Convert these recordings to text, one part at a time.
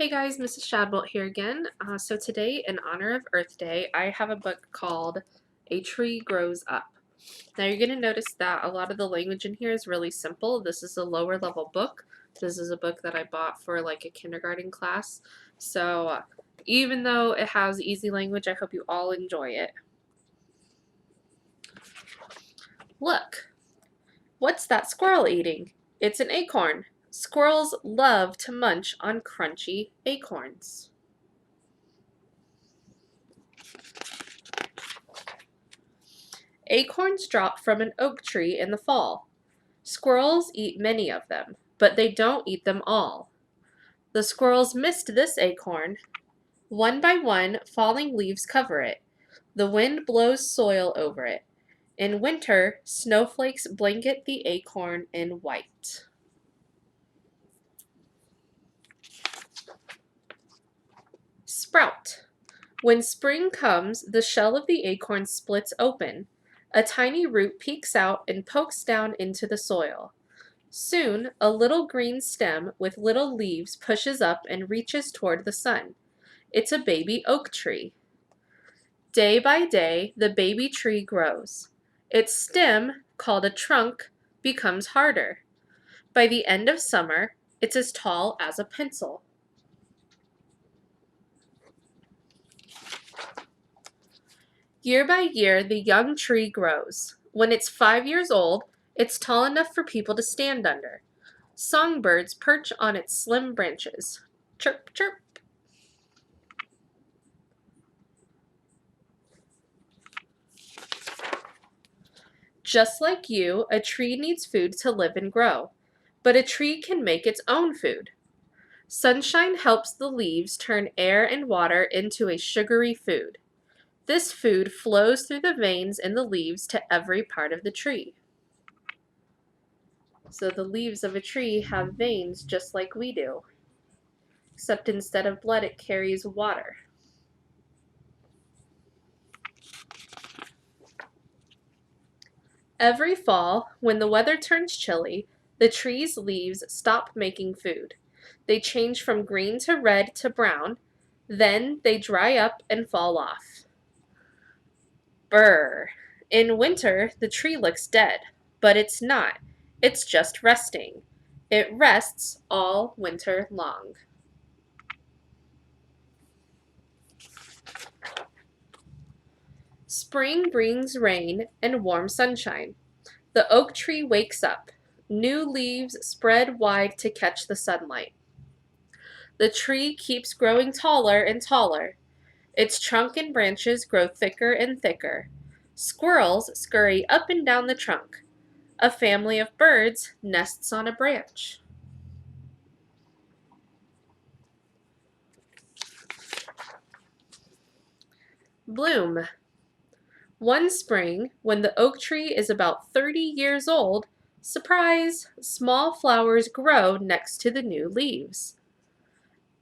Hey guys, Mrs. Shadbolt here again. So today, in honor of Earth Day, I have a book called A Tree Grows Up. Now you're going to notice that a lot of the language in here is really simple. This is a lower level book. This is a book that I bought for like a kindergarten class. So even though it has easy language, I hope you all enjoy it. Look, what's that squirrel eating? It's an acorn. Squirrels love to munch on crunchy acorns. Acorns drop from an oak tree in the fall. Squirrels eat many of them, but they don't eat them all. The squirrels missed this acorn. One by one, falling leaves cover it. The wind blows soil over it. In winter, snowflakes blanket the acorn in white. Sprout. When spring comes, the shell of the acorn splits open. A tiny root peeks out and pokes down into the soil. Soon, a little green stem with little leaves pushes up and reaches toward the sun. It's a baby oak tree. Day by day, the baby tree grows. Its stem, called a trunk, becomes harder. By the end of summer, it's as tall as a pencil. Year by year, the young tree grows. When it's 5 years old, it's tall enough for people to stand under. Songbirds perch on its slim branches. Chirp, chirp. Just like you, a tree needs food to live and grow. But a tree can make its own food. Sunshine helps the leaves turn air and water into a sugary food. This food flows through the veins in the leaves to every part of the tree. So the leaves of a tree have veins just like we do, except instead of blood it carries water. Every fall, when the weather turns chilly, the tree's leaves stop making food. They change from green to red to brown, then they dry up and fall off. Brr. In winter, the tree looks dead, but it's not. It's just resting. It rests all winter long. Spring brings rain and warm sunshine. The oak tree wakes up. New leaves spread wide to catch the sunlight. The tree keeps growing taller and taller. Its trunk and branches grow thicker and thicker. Squirrels scurry up and down the trunk. A family of birds nests on a branch. Bloom. One spring, when the oak tree is about 30 years old, surprise, small flowers grow next to the new leaves.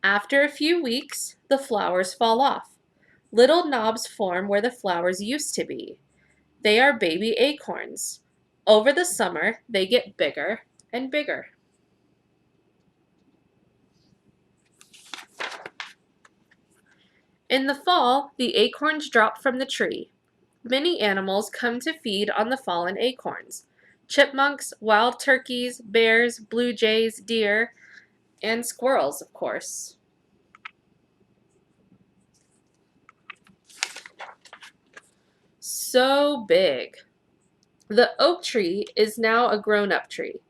After a few weeks, the flowers fall off. Little knobs form where the flowers used to be. They are baby acorns. Over the summer, they get bigger and bigger. In the fall, the acorns drop from the tree. Many animals come to feed on the fallen acorns. Chipmunks, wild turkeys, bears, blue jays, deer, and squirrels, of course. So big. The oak tree is now a grown-up tree.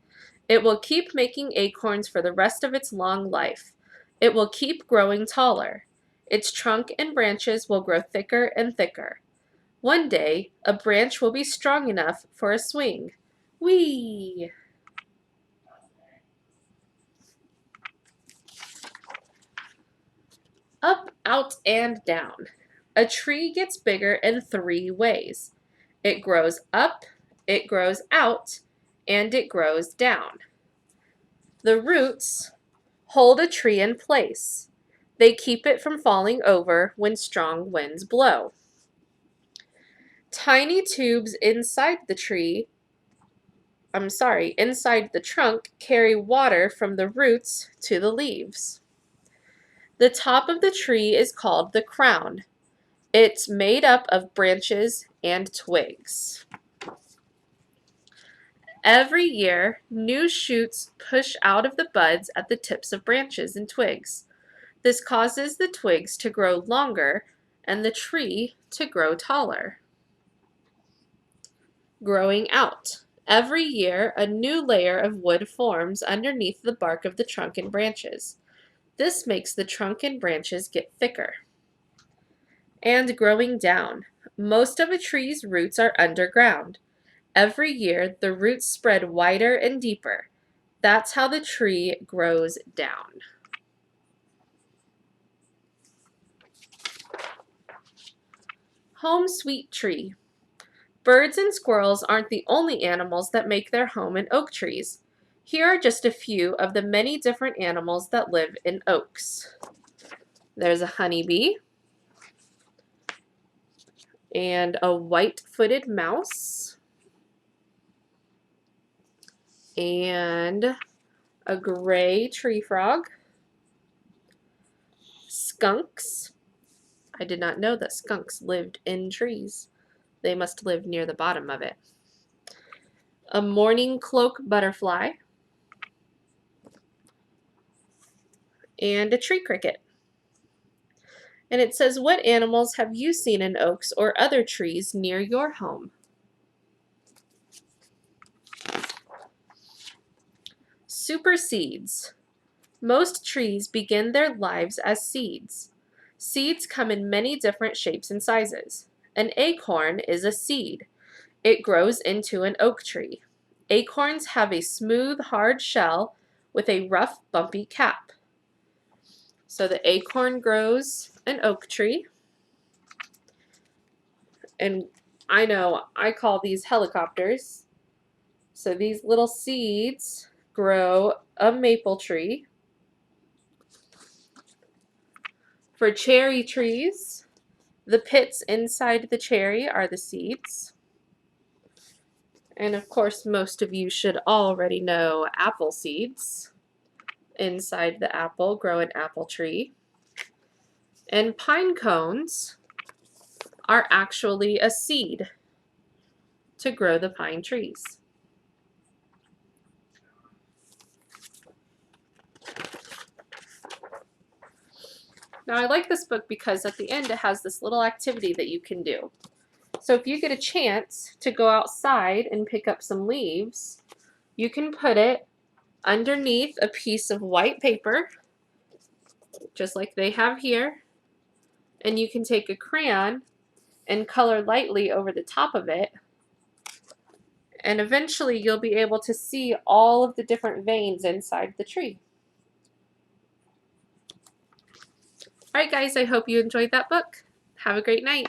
It will keep making acorns for the rest of its long life. It will keep growing taller. Its trunk and branches will grow thicker and thicker. One day, a branch will be strong enough for a swing. Whee! Up, out, and down. A tree gets bigger in 3 ways. It grows up, it grows out, and it grows down. The roots hold a tree in place. They keep it from falling over when strong winds blow. Tiny tubes inside the trunk carry water from the roots to the leaves. The top of the tree is called the crown. It's made up of branches and twigs. Every year, new shoots push out of the buds at the tips of branches and twigs. This causes the twigs to grow longer and the tree to grow taller. Growing out. Every year, a new layer of wood forms underneath the bark of the trunk and branches. This makes the trunk and branches get thicker. And growing down. Most of a tree's roots are underground. Every year, the roots spread wider and deeper. That's how the tree grows down. Home sweet tree. Birds and squirrels aren't the only animals that make their home in oak trees. Here are just a few of the many different animals that live in oaks. There's a honeybee and a white-footed mouse and a gray tree frog, skunks. I did not know that skunks lived in trees. They must live near the bottom of it. A mourning cloak butterfly, and a tree cricket. And it says, what animals have you seen in oaks or other trees near your home? Superseeds. Most trees begin their lives as seeds. Seeds come in many different shapes and sizes. An acorn is a seed. It grows into an oak tree. Acorns have a smooth, hard shell with a rough, bumpy cap. So the acorn grows an oak tree. And I know I call these helicopters. So these little seeds grow a maple tree. For cherry trees, the pits inside the cherry are the seeds. And of course, most of you should already know apple seeds. Inside the apple grow an apple tree. And pine cones are actually a seed to grow the pine trees. Now I like this book because at the end it has this little activity that you can do. So if you get a chance to go outside and pick up some leaves, you can put it underneath a piece of white paper, just like they have here, and you can take a crayon and color lightly over the top of it, and eventually you'll be able to see all of the different veins inside the tree. Alright guys, I hope you enjoyed that book. Have a great night.